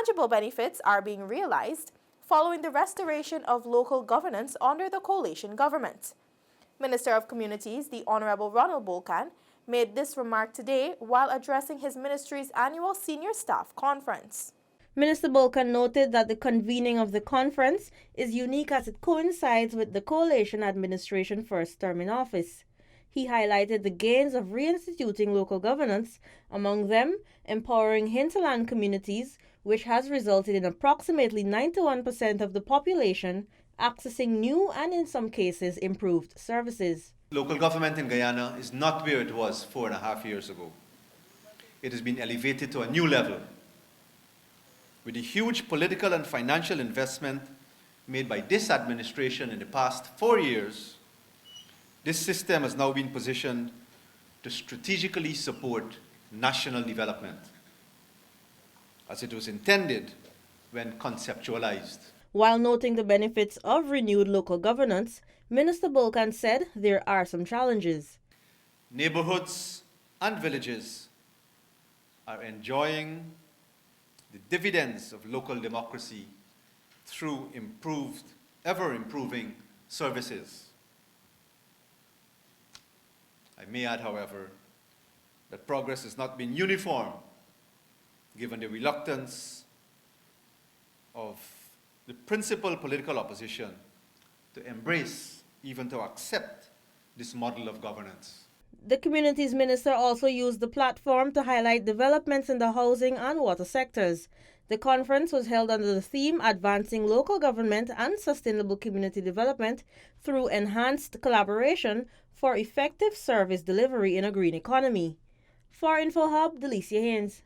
Tangible benefits are being realized following the restoration of local governance under the coalition government. Minister of Communities, the Honorable Ronald Bulkan, made this remark today while addressing his ministry's annual senior staff conference. Minister Bulkan noted that the convening of the conference is unique as it coincides with the coalition administration first term in office. He highlighted the gains of reinstituting local governance, among them empowering hinterland communities, which has resulted in approximately 91% of the population accessing new and in some cases improved services. Local government in Guyana is not where it was 4.5 years ago. It has been elevated to a new level. With the huge political and financial investment made by this administration in the past 4 years, this system has now been positioned to strategically support national development, as it was intended when conceptualized. While noting the benefits of renewed local governance, Minister Bulkan said there are some challenges. Neighborhoods and villages are enjoying the dividends of local democracy through improved, ever-improving services. I may add, however, that progress has not been uniform, given the reluctance of the principal political opposition to embrace, even to accept, this model of governance. The Communities Minister also used the platform to highlight developments in the housing and water sectors. The conference was held under the theme Advancing Local Government and Sustainable Community Development through Enhanced Collaboration for Effective Service Delivery in a Green Economy. For InfoHub, Delicia Haynes.